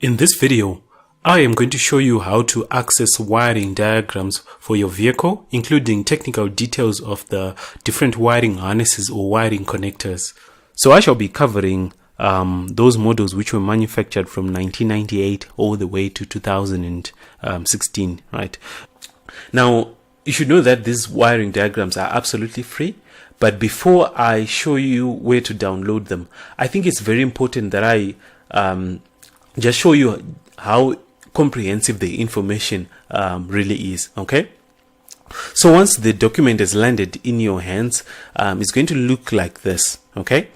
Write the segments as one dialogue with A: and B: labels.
A: In this video, I am going to show you how to access wiring diagrams for your vehicle, including technical details of the different wiring harnesses or wiring connectors. So I shall be covering those models which were manufactured from 1998 all the way to 2016, right? Now, you should know that these wiring diagrams are absolutely free. But before I show you where to download them, I think it's very important that I just show you how comprehensive the information really is, okay? So once the document is landed in your hands, it's going to look like this, okay?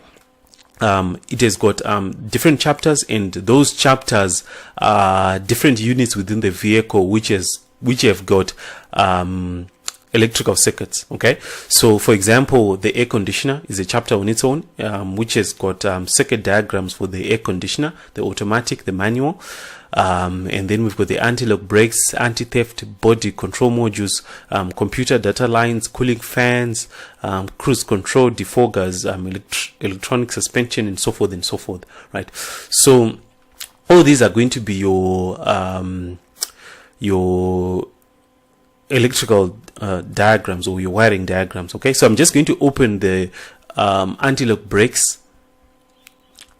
A: It has got different chapters, and those chapters are different units within the vehicle which have got electrical circuits, okay? So for example, the air conditioner is a chapter on its own, which has got circuit diagrams for the air conditioner, the automatic, the manual, and then we've got the anti-lock brakes, anti-theft, body control modules, computer data lines, cooling fans, cruise control, defoggers, electronic suspension, and so forth, right? So all these are going to be your electrical diagrams or your wiring diagrams, okay? So I'm just going to open the anti-lock brakes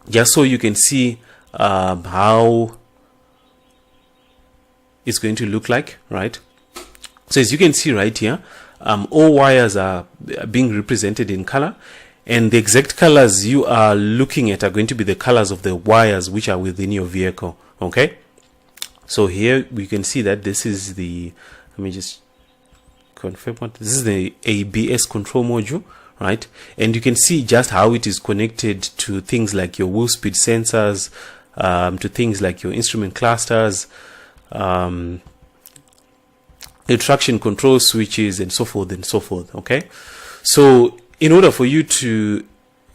A: just so you can see how it's going to look like, right? So as you can see right here, all wires are being represented in color, and the exact colors you are looking at are going to be the colors of the wires which are within your vehicle, okay? So here we can see that this is the, let me just confirm what this is, the ABS control module, right? And you can see just how it is connected to things like your wheel speed sensors, to things like your instrument clusters, the traction control switches, and so forth, okay? So in order for you to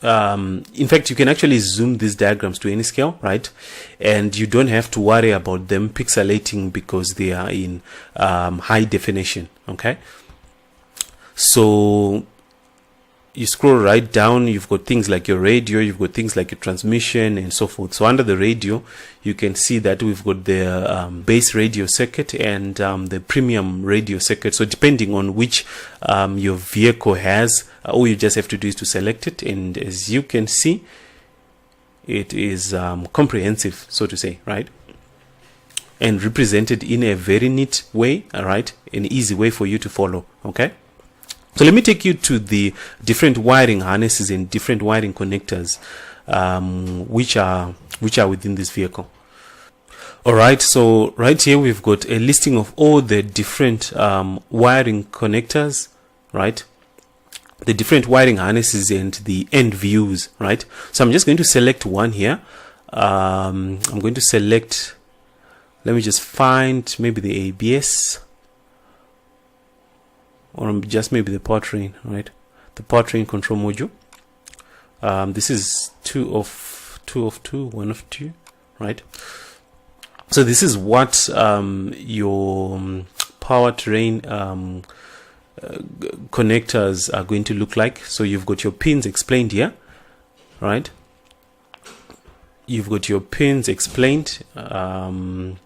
A: in fact, you can actually zoom these diagrams to any scale, right? And you don't have to worry about them pixelating because they are in high definition, okay? So you scroll right down, you've got things like your radio, you've got things like your transmission, and so forth. So under the radio, you can see that we've got the base radio circuit and the premium radio circuit. So depending on which your vehicle has, all you just have to do is to select it. And as you can see, it is comprehensive, so to say, right? And represented in a very neat way, all right? An easy way for you to follow, okay? So let me take you to the different wiring harnesses and different wiring connectors which are within this vehicle. All right, so right here we've got a listing of all the different wiring connectors, right? The different wiring harnesses and the end views, right? So I'm just going to select one here. I'm going to select, let me just find maybe the ABS, or just maybe the powertrain, right? The powertrain control module. This is 2 of 2, 1 of 2, right? So this is what your powertrain connectors are going to look like. So you've got your pins explained here, right? You've got your pins explained. Pin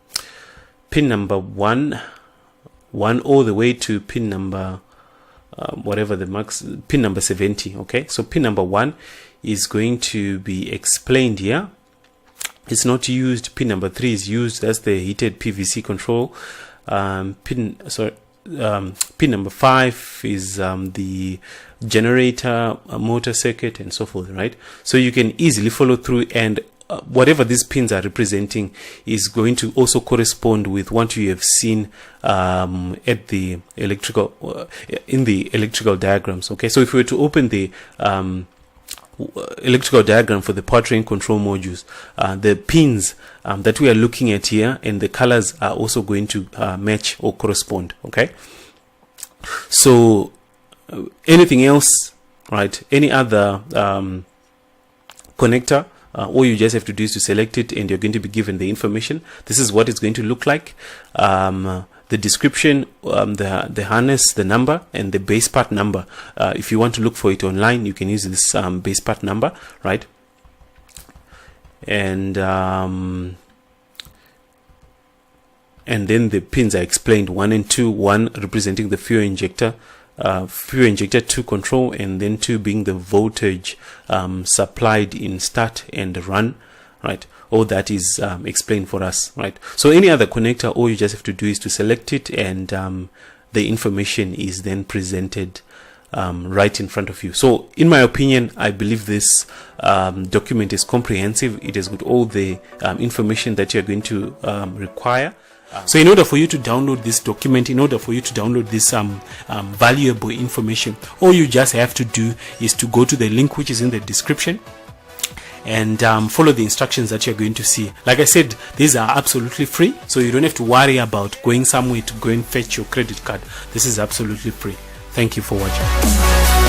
A: number 1 all the way to pin number whatever the max, pin number 70, okay? So pin number 1 is going to be explained here. It's not used. Pin number 3 is used. That's the heated PVC control. Pin number 5 is the generator motor circuit, and so forth, right? So you can easily follow through, and whatever these pins are representing is going to also correspond with what you have seen at the electrical in the electrical diagrams, okay? So if we were to open the electrical diagram for the powertrain control modules, the pins that we are looking at here and the colors are also going to match or correspond, okay? So anything else, right, any other connector, all you just have to do is to select it, and you're going to be given the information. This is what it's going to look like. The description, the harness, the number, and the base part number. If you want to look for it online, you can use this base part number, right? And and then the pins are explained, 1 and 2, 1 representing the fuel injector 2 control, and then 2 being the voltage supplied in start and run, right? All that is explained for us, right? So any other connector, all you just have to do is to select it, and the information is then presented right in front of you. So in my opinion, I believe this document is comprehensive. It has got all the information that you're going to require. So in order for you to download this document, in order for you to download this valuable information, all you just have to do is to go to the link which is in the description and follow the instructions that you're going to see. Like I said, these are absolutely free, so you don't have to worry about going somewhere to go and fetch your credit card. This is absolutely free. Thank you for watching.